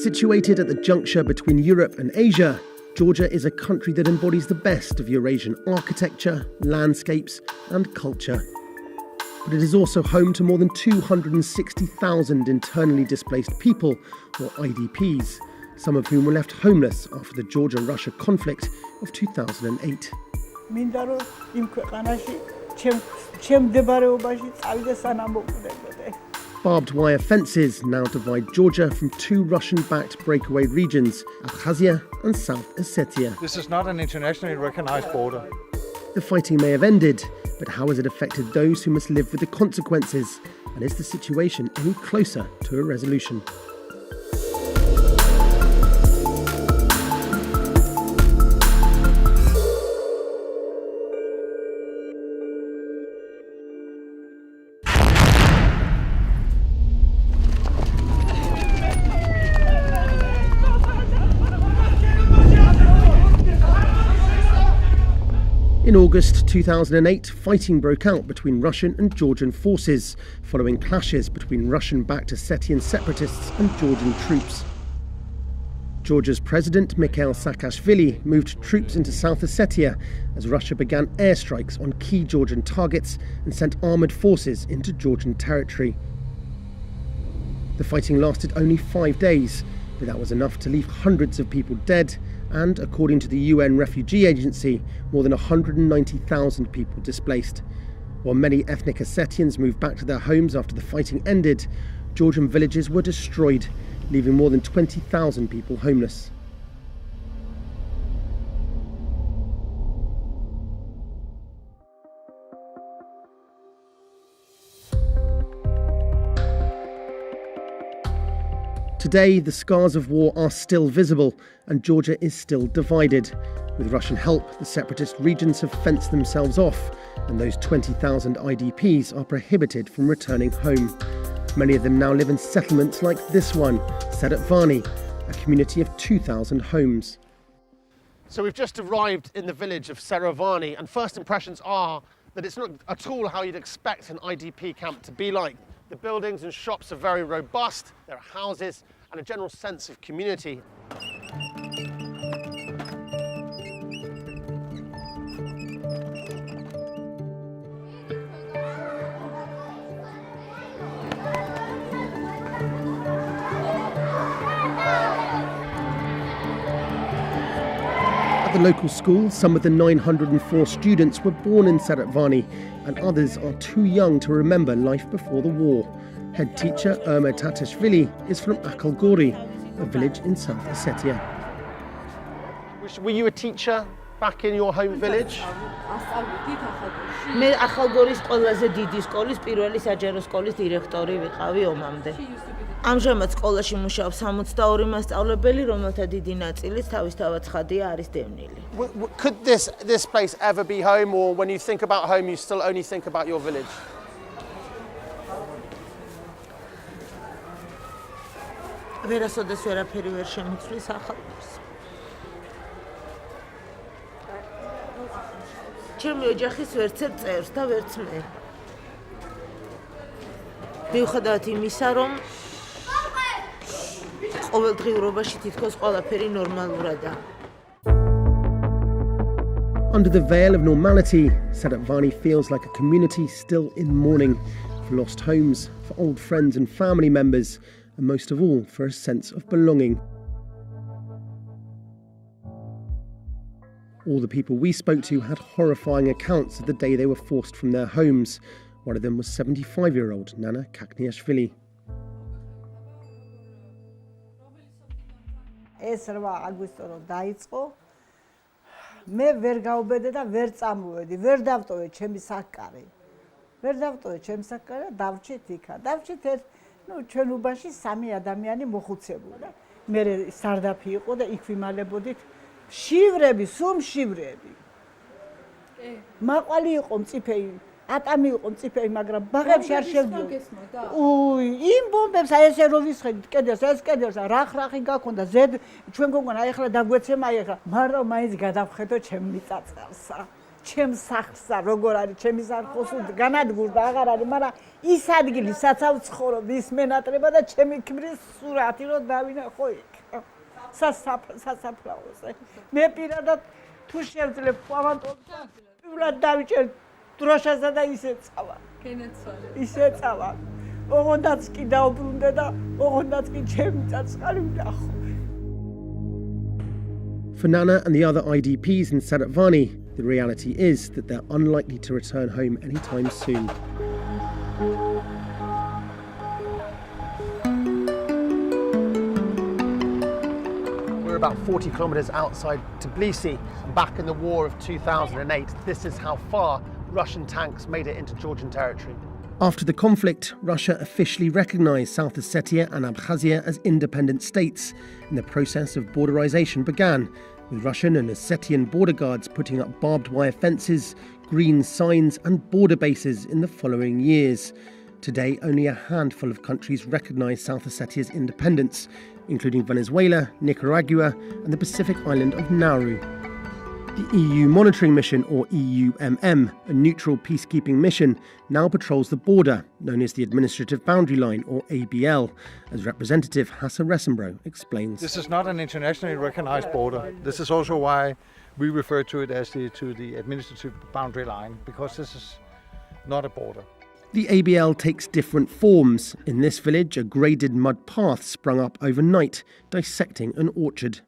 Situated at the juncture between Europe and Asia, Georgia is a country that embodies the best of Eurasian architecture, landscapes, and culture. But it is also home to more than 260,000 internally displaced people, or IDPs, some of whom were left homeless after the Georgia-Russia conflict of 2008. Barbed wire fences now divide Georgia from two Russian-backed breakaway regions, Abkhazia and South Ossetia. This is not an internationally recognized border. The fighting may have ended, but how has it affected those who must live with the consequences? And is the situation any closer to a resolution? In August 2008, fighting broke out between Russian and Georgian forces, following clashes between Russian-backed Ossetian separatists and Georgian troops. Georgia's president, Mikhail Saakashvili, moved troops into South Ossetia as Russia began airstrikes on key Georgian targets and sent armoured forces into Georgian territory. The fighting lasted only 5 days, but that was enough to leave hundreds of people dead and, according to the UN Refugee Agency, more than 190,000 people displaced. While many ethnic Ossetians moved back to their homes after the fighting ended, Georgian villages were destroyed, leaving more than 20,000 people homeless. Today, the scars of war are still visible, and Georgia is still divided. With Russian help, the separatist regions have fenced themselves off, and those 20,000 IDPs are prohibited from returning home. Many of them now live in settlements like this one, Tserovani, a community of 2,000 homes. So we've just arrived in the village of Tserovani, and first impressions are that it's not at all how you'd expect an IDP camp to be like. The buildings and shops are very robust, there are houses and a general sense of community. At the local school, some of the 904 students were born in Tserovani, and others are too young to remember life before the war. Head teacher Irma Tatashvili is from Akhalgori, a village in South Ossetia. Were you a teacher back in your home village? მე ახალგორის ყველაზე დიდი სკოლის პირველი საჯარო სკოლის დირექტორი ვიყავი ომამდე. ამჟამად სკოლაში მუშაობს 62 მასწავლებელი, რომელთა დიდი ნაწილიც თავისთავად ცხადია არის დევნილი. Could this place ever be home, or when you think about home you still only think about your village? ვერასოდეს ვერაფერი ვერ შემიცვლის ახალგორს. ჩემი ოჯახის ვერცერთ წევრს და ვერც მე. მიუხედავად იმისა, რომ ყოველდღიურობაში თითქოს ყველაფერი ნორმალურადაა. Under the veil of normality, Tserovani feels like a community still in mourning, for lost homes, for old friends and family members, and most of all, for a sense of belonging. All the people we spoke to had horrifying accounts of the day they were forced from their homes. One of them was 75-year-old Nana Kakniashvili. ეს 8 აგვისტო რომ დაიწყო მე ვერ გავუბედე და ვერ წამოვედი ვერ დავტოვე ჩემი საკარი დავჭით იქა ჩვენ უბანში 3 ადამიანი მოხუცებულა მე სარდაფი იყო და იქ ვიმალებოდით შივრები სულ შივრები მაყვალი იყო მწიფეი ატამი იყო მწიფეი მაგრამ ბაღებში არ შევდიოდა უი იმ ბომბებს აი ესე რო ვისხედით კედელს რახი გაქონდა ზედ ჩვენ გოგონა აი ახლა დაგვეცემა აი ახლა მაგრამ მაინც გადავხედო ჩემ მიწაწელსა ჩემს სახლსა როგორ არის ჩემი სახლს განადგურდა აღარ არის მაგრამ ის ადგილი საცავ ცხოვრობ ის მენატრება და ჩემი ქმრის სურათი რომ დავინახო იქ სასაფლაოზე მე პირადად თუ შევძლებ ავანტონს პირველად დავიჭერ დროშაზე და ისე წავა კენეცვალე ისე წავა ოღონდაც კი დაუბრუნდე და ოღონდაც კი ჩემი წაწყალი ვნახო. For Nana and the other IDPs in Tserovani, the reality is that they're unlikely to return home anytime soon. We're about 40 kilometers outside Tbilisi, back in the war of 2008. This is how far Russian tanks made it into Georgian territory. After the conflict, Russia officially recognized South Ossetia and Abkhazia as independent states, and the process of borderization began, with Russian and Ossetian border guards putting up barbed wire fences, green signs and border bases in the following years. Today, only a handful of countries recognize South Ossetia's independence, including Venezuela, Nicaragua and the Pacific island of Nauru. The EU Monitoring Mission, or EUMM, a neutral peacekeeping mission, now patrols the border, known as the Administrative Boundary Line, or ABL, as Representative Hassa Resenbro explains. This is not an internationally recognized border. This is also why we refer to it as the Administrative Boundary Line, because this is not a border. The ABL takes different forms. In this village, a graded mud path sprung up overnight, dissecting an orchard.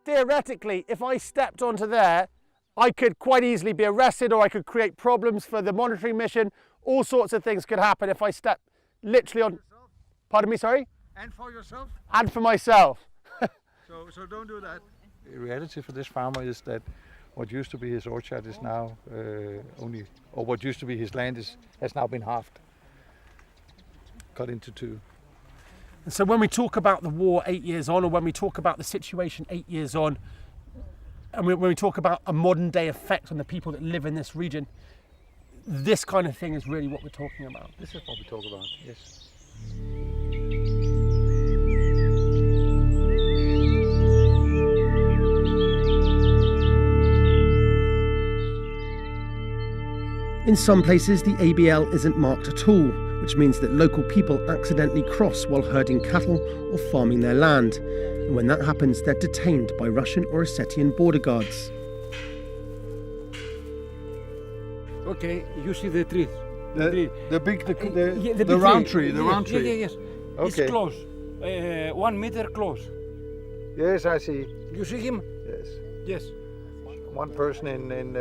Theoretically, if I stepped onto there, I could quite easily be arrested or I could create problems for the monitoring mission. All sorts of things could happen if I step literally on... Pardon me, sorry? And for yourself? And for myself. So don't do that. The reality for this farmer is that what used to be his orchard is now what used to be his land has now been halved, cut into two. So when we talk about the war 8 years on, or when we talk about the situation 8 years on, and when we talk about a modern day effect on the people that live in this region, this kind of thing is really what we're talking about. This is what we talk about, yes. In some places, the ABL isn't marked at all, which means that local people accidentally cross while herding cattle or farming their land. And when that happens, they're detained by Russian or Ossetian border guards. Okay, you see the tree. The big round tree, the round tree. Yes. Okay. It's close. 1 meter close. Yes, I see. You see him? Yes. Yes. One person in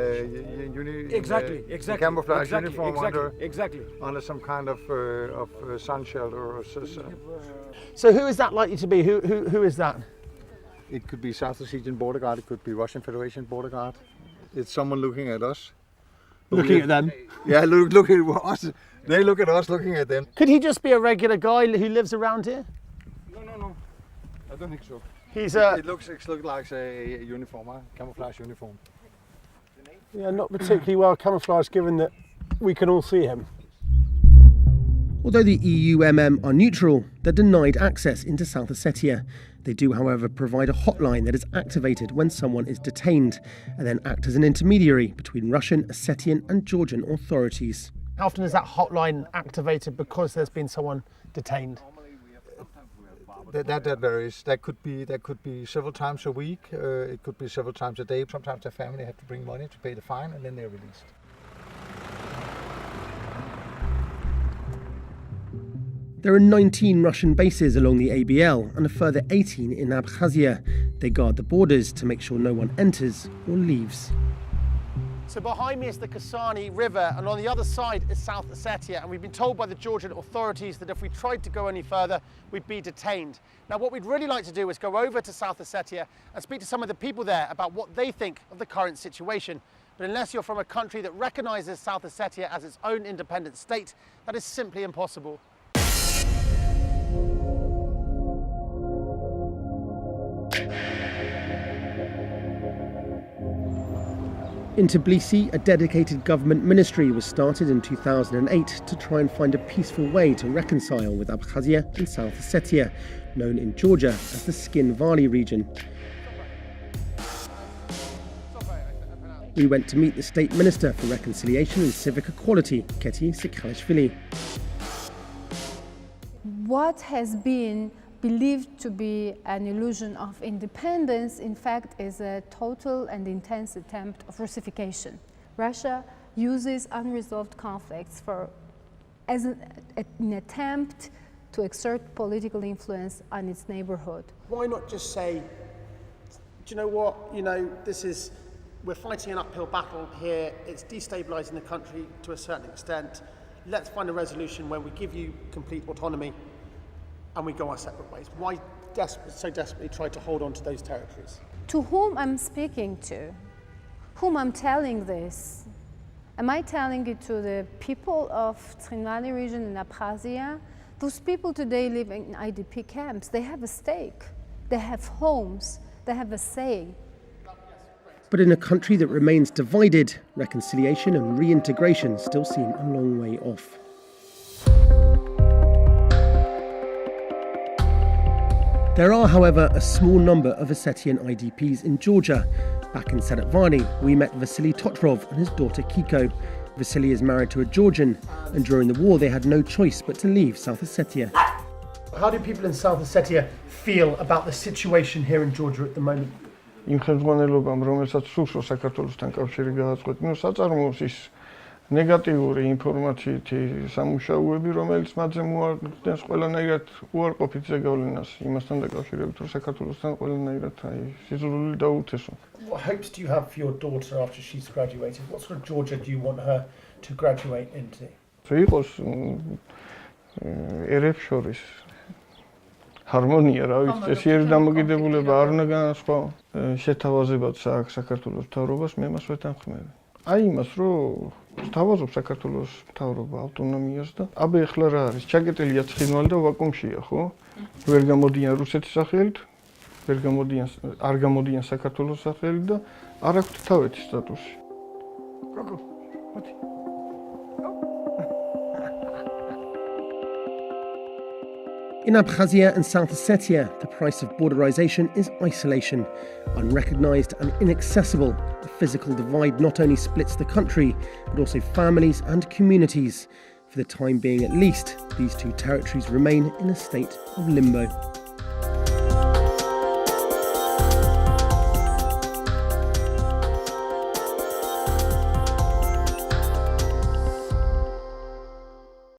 Exactly. camouflage uniform Exactly. under some kind of sun shelter or so. So who is that likely to be? Who is that? It could be South Ossetian border guard. It could be Russian Federation border guard. It's someone looking at us. Looking at them? Yeah, look at us. They look at us looking at them. Could he just be a regular guy who lives around here? No. I don't think so. It looks like a uniform, camouflage uniform. Yeah, not particularly well camouflaged given that we can all see him. Although the EUMM are neutral, they're denied access into South Ossetia. They do, however, provide a hotline that is activated when someone is detained and then act as an intermediary between Russian, Ossetian and Georgian authorities. How often is that hotline activated because there's been someone detained? That varies. That could be several times a week. It could be several times a day. Sometimes the family have to bring money to pay the fine, and then they're released. There are 19 Russian bases along the ABL and a further 18 in Abkhazia. They guard the borders to make sure no one enters or leaves. So behind me is the Kasani River, and on the other side is South Ossetia, and we've been told by the Georgian authorities that if we tried to go any further, we'd be detained. Now what we'd really like to do is go over to South Ossetia and speak to some of the people there about what they think of the current situation. But unless you're from a country that recognises South Ossetia as its own independent state, that is simply impossible. In Tbilisi, a dedicated government ministry was started in 2008 to try and find a peaceful way to reconcile with Abkhazia and South Ossetia, known in Georgia as the Tskhinvali region. we went to meet the State Minister for Reconciliation and Civic Equality, Keti Sikhalishvili. What has been believed to be an illusion of independence, in fact, is a total and intense attempt of Russification. Russia uses unresolved conflicts as an attempt to exert political influence on its neighborhood. Why not just say, do you know what, we're fighting an uphill battle here, it's destabilising the country to a certain extent, let's find a resolution where we give you complete autonomy and we go our separate ways. Why so desperately try to hold on to those territories? To whom I'm speaking to, whom I'm telling this? Am I telling it to the people of Tskhinvali region in Abkhazia? Those people today live in IDP camps. They have a stake, they have homes, they have a say. But in a country that remains divided, reconciliation and reintegration still seem a long way off. There are, however, a small number of Ossetian IDPs in Georgia. Back in Tserovani, we met Vasily Totrov and his daughter Kiko. Vasily is married to a Georgian, and during the war they had no choice but to leave South Ossetia. How do people in South Ossetia feel about the situation here in Georgia at the moment? იმ ხელმძღვანელობამ, რომელსაც სურს საქართველოსთან კავშირი გააწყოთ, საწარმოოს ის ნეგატიური ინფორმაციით სამუშაოები, რომელიც მათზე მოახდენს ყველანაირად უარყოფით ზეგავლენას იმასთან დაკავშირებით, რომ საქართველოსთან ყველანაირად სიძულვილი დაუწესო. What hopes do you have for your daughter after she's graduated? What sort of Georgia do you want her to graduate into? იყოს ერებს შორის ჰარმონია, რა ვიცი, წესიერი დამოკიდებულება არ უნდა განასხვაო. შეთავაზებაც აქვს საქართველოს მთავრობას, მე მას ვეთანხმები. აი იმას, რომ თავაზობს საქართველოს მთავრობა ავტონომიას და აბა ეხლა რა არის? ჩაკეტილია ცხინვალი და ვაკუუმშია, ხო? ვერ გამოდიან რუსეთის სახელით, არ გამოდიან საქართველოს სახელით და არ აქვთ თავეთი სტატუსი. გოგო, მოდი. In Abkhazia and South Ossetia, the price of borderization is isolation. Unrecognised and inaccessible, the physical divide not only splits the country, but also families and communities. For the time being at least, these two territories remain in a state of limbo.